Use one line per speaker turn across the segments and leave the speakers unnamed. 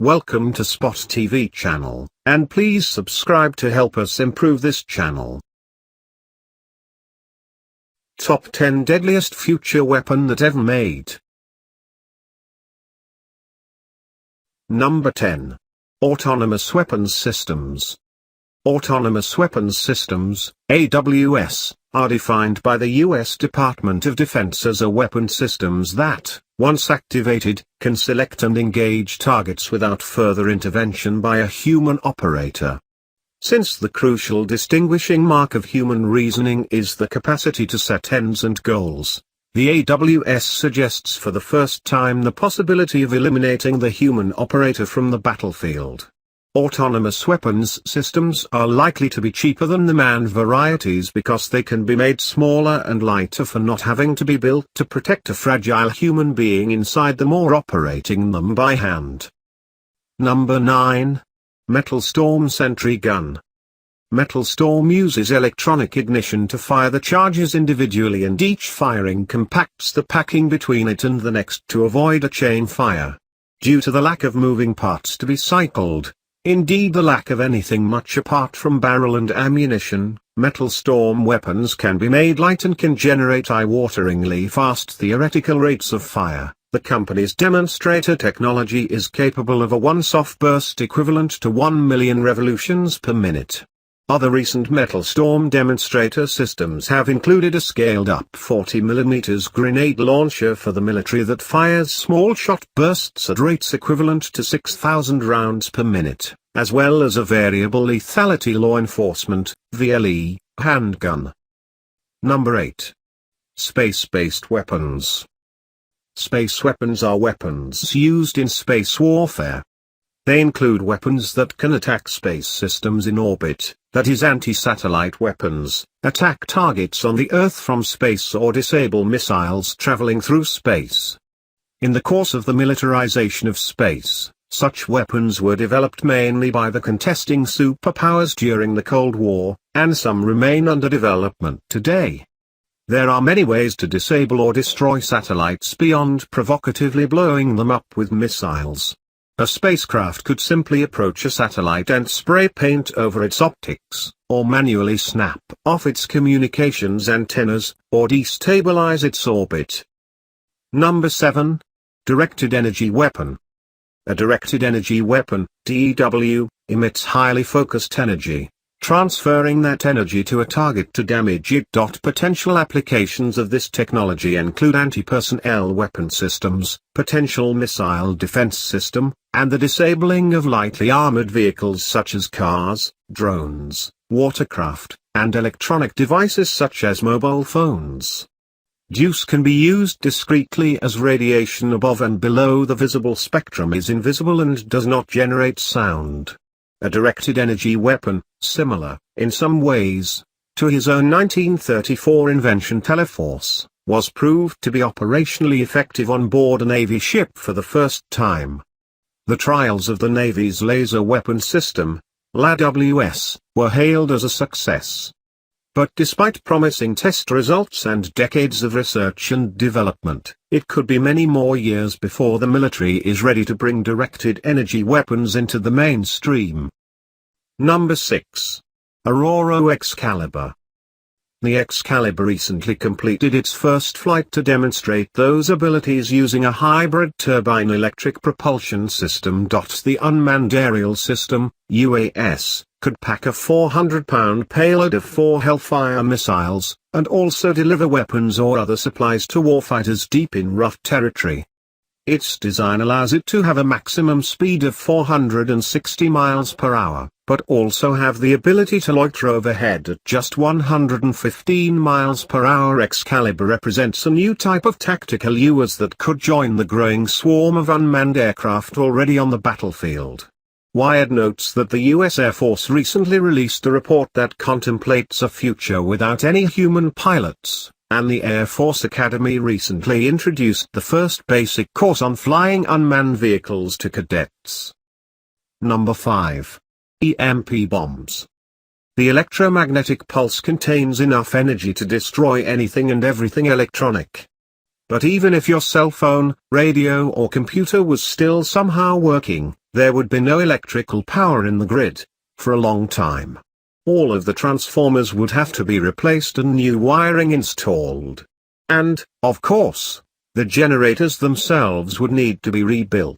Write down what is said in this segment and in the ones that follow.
Welcome to Spot TV channel, and please subscribe to help us improve this channel. Top 10 Deadliest Future Weapon That Ever Made. Number 10. Autonomous Weapons Systems. Autonomous Weapons Systems, AWS, are defined by the U.S. Department of Defense as weapon systems that, once activated, can select and engage targets without further intervention by a human operator. Since the crucial distinguishing mark of human reasoning is the capacity to set ends and goals, the AWS suggests for the first time the possibility of eliminating the human operator from the battlefield. Autonomous weapons systems are likely to be cheaper than the manned varieties because they can be made smaller and lighter for not having to be built to protect a fragile human being inside them or operating them by hand. Number 9. Metal Storm Sentry Gun. Metal Storm uses electronic ignition to fire the charges individually, and each firing compacts the packing between it and the next to avoid a chain fire. Due to the lack of moving parts to be cycled, indeed the lack of anything much apart from barrel and ammunition, Metal Storm weapons can be made light and can generate eye-wateringly fast theoretical rates of fire. The company's demonstrator technology is capable of a once-off burst equivalent to 1 million revolutions per minute. Other recent Metal Storm demonstrator systems have included a scaled-up 40mm grenade launcher for the military that fires small shot bursts at rates equivalent to 6,000 rounds per minute, as well as a variable lethality law enforcement (VLE) handgun. Number 8. Space-based weapons. Space weapons are weapons used in space warfare. They include weapons that can attack space systems in orbit, that is anti-satellite weapons, attack targets on the Earth from space, or disable missiles traveling through space. In the course of the militarization of space, such weapons were developed mainly by the contesting superpowers during the Cold War, and some remain under development today. There are many ways to disable or destroy satellites beyond provocatively blowing them up with missiles. A spacecraft could simply approach a satellite and spray paint over its optics, or manually snap off its communications antennas, or destabilize its orbit. Number 7. Directed Energy Weapon. A directed energy weapon, DEW, emits highly focused energy, transferring that energy to a target to damage it. Potential applications of this technology include anti-personnel weapon systems, potential missile defense system, and the disabling of lightly armored vehicles such as cars, drones, watercraft, and electronic devices such as mobile phones. DEWs can be used discreetly as radiation above and below the visible spectrum is invisible and does not generate sound. A directed energy weapon, similar, in some ways, to his own 1934 invention Teleforce, was proved to be operationally effective on board a Navy ship for the first time. The trials of the Navy's laser weapon system, LAWS, were hailed as a success. But despite promising test results and decades of research and development, it could be many more years before the military is ready to bring directed energy weapons into the mainstream. Number 6. Aurora Excalibur. The Excalibur recently completed its first flight to demonstrate those abilities using a hybrid turbine electric propulsion system. The Unmanned Aerial System, UAS, could pack a 400-pound payload of 4 Hellfire missiles, and also deliver weapons or other supplies to warfighters deep in rough territory. Its design allows it to have a maximum speed of 460 miles per hour, but also have the ability to loiter overhead at just 115 miles per hour. Excalibur represents a new type of tactical UAS that could join the growing swarm of unmanned aircraft already on the battlefield. Wired notes that the U.S. Air Force recently released a report that contemplates a future without any human pilots, and the Air Force Academy recently introduced the first basic course on flying unmanned vehicles to cadets. Number 5. EMP bombs. The electromagnetic pulse contains enough energy to destroy anything and everything electronic. But even if your cell phone, radio or computer was still somehow working, There would be no electrical power in the grid for a long time. All of the transformers would have to be replaced and new wiring installed. And, of course, the generators themselves would need to be rebuilt.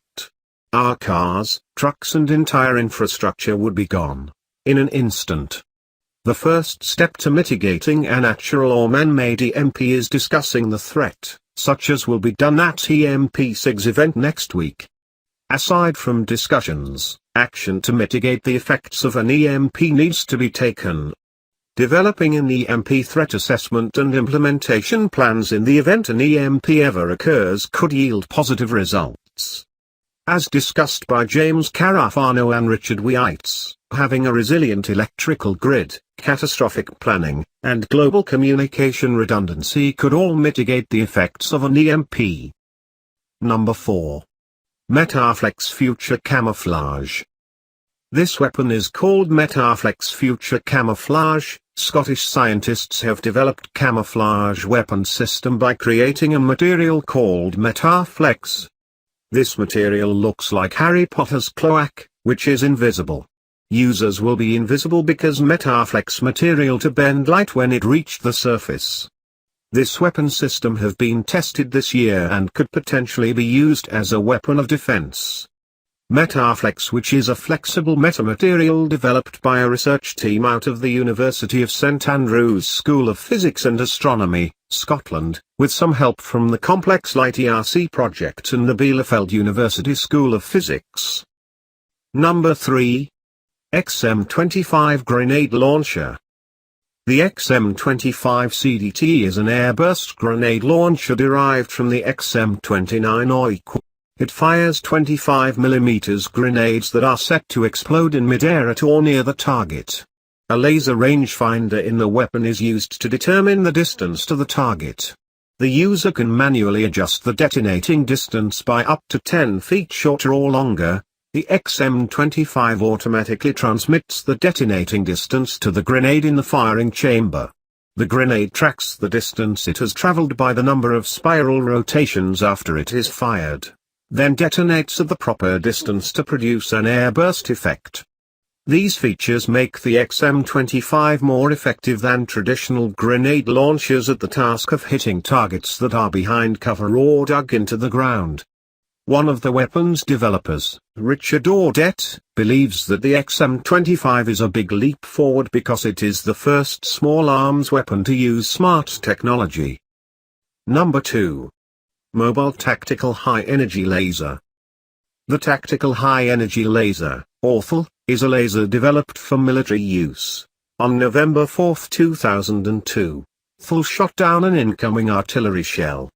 Our cars, trucks and entire infrastructure would be gone in an instant. The first step to mitigating a natural or man-made EMP is discussing the threat, such as will be done at EMP-SIG's event next week. Aside from discussions, action to mitigate the effects of an EMP needs to be taken. Developing an EMP threat assessment and implementation plans in the event an EMP ever occurs could yield positive results. As discussed by James Carafano and Richard Weitz, having a resilient electrical grid, catastrophic planning, and global communication redundancy could all mitigate the effects of an EMP. Number 4. Metaflex Future Camouflage. This weapon is called Metaflex Future Camouflage. Scottish scientists have developed camouflage weapon system by creating a material called Metaflex. This material looks like Harry Potter's cloak, which is invisible. Users will be invisible because Metaflex material to bend light when it reached the surface. This weapon system have been tested this year and could potentially be used as a weapon of defense. Metaflex, which is a flexible metamaterial developed by a research team out of the University of St Andrews School of Physics and Astronomy, Scotland, with some help from the Complex Light ERC project and the Bielefeld University School of Physics. Number 3. XM-25 Grenade Launcher. The XM-25 CDT is an airburst grenade launcher derived from the XM-29 OIQ. It fires 25mm grenades that are set to explode in mid-air at or near the target. A laser rangefinder in the weapon is used to determine the distance to the target. The user can manually adjust the detonating distance by up to 10 feet shorter or longer. The XM-25 automatically transmits the detonating distance to the grenade in the firing chamber. The grenade tracks the distance it has traveled by the number of spiral rotations after it is fired, then detonates at the proper distance to produce an airburst effect. These features make the XM-25 more effective than traditional grenade launchers at the task of hitting targets that are behind cover or dug into the ground. One of the weapon's developers, Richard Audette, believes that the XM-25 is a big leap forward because it is the first small arms weapon to use smart technology. Number 2. Mobile Tactical High Energy Laser. The Tactical High Energy Laser, or THL, is a laser developed for military use. On November 4, 2002, THL shot down an incoming artillery shell.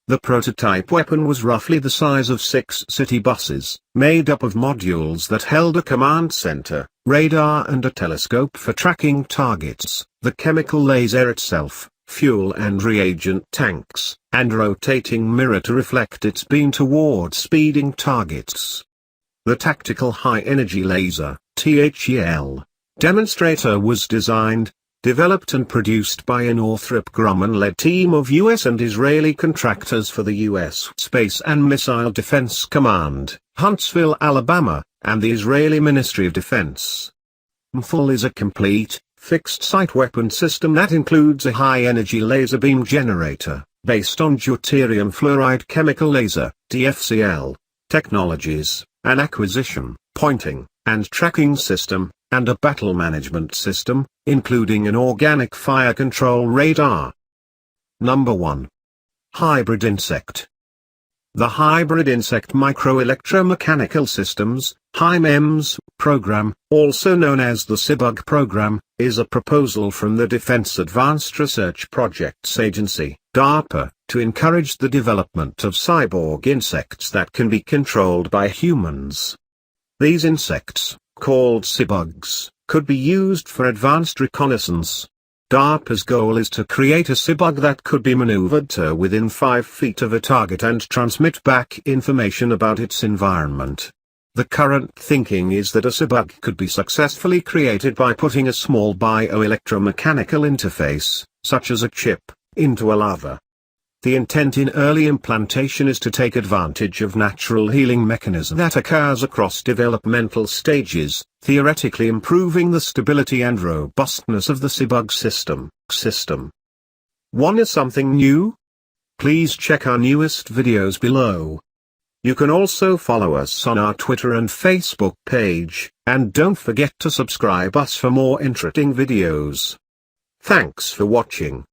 The prototype weapon was roughly the size of 6 city buses, made up of modules that held a command center, radar and a telescope for tracking targets, the chemical laser itself, fuel and reagent tanks, and rotating mirror to reflect its beam toward speeding targets. The Tactical High Energy Laser, THEL, demonstrator was designed, developed and produced by a Northrop Grumman-led team of U.S. and Israeli contractors for the U.S. Space and Missile Defense Command, Huntsville, Alabama, and the Israeli Ministry of Defense. THL is a complete, fixed-site weapon system that includes a high-energy laser beam generator, based on deuterium fluoride chemical laser, DFCL, technologies, an acquisition, pointing, and tracking system, and a battle management system, including an organic fire control radar. Number 1. Hybrid Insect. The Hybrid Insect Microelectromechanical Systems, HIMEMS, program, also known as the SIBUG program, is a proposal from the Defense Advanced Research Projects Agency, DARPA, to encourage the development of cyborg insects that can be controlled by humans. These insects, called SIBUGs, could be used for advanced reconnaissance. DARPA's goal is to create a SIBUG that could be maneuvered to within 5 feet of a target and transmit back information about its environment. The current thinking is that a SIBUG could be successfully created by putting a small bioelectromechanical interface, such as a chip, into a larva. The intent in early implantation is to take advantage of natural healing mechanism that occurs across developmental stages, theoretically improving the stability and robustness of the SIBUG system. Want something new? Please check our newest videos below. You can also follow us on our Twitter and Facebook page, and don't forget to subscribe us for more interesting videos. Thanks for watching.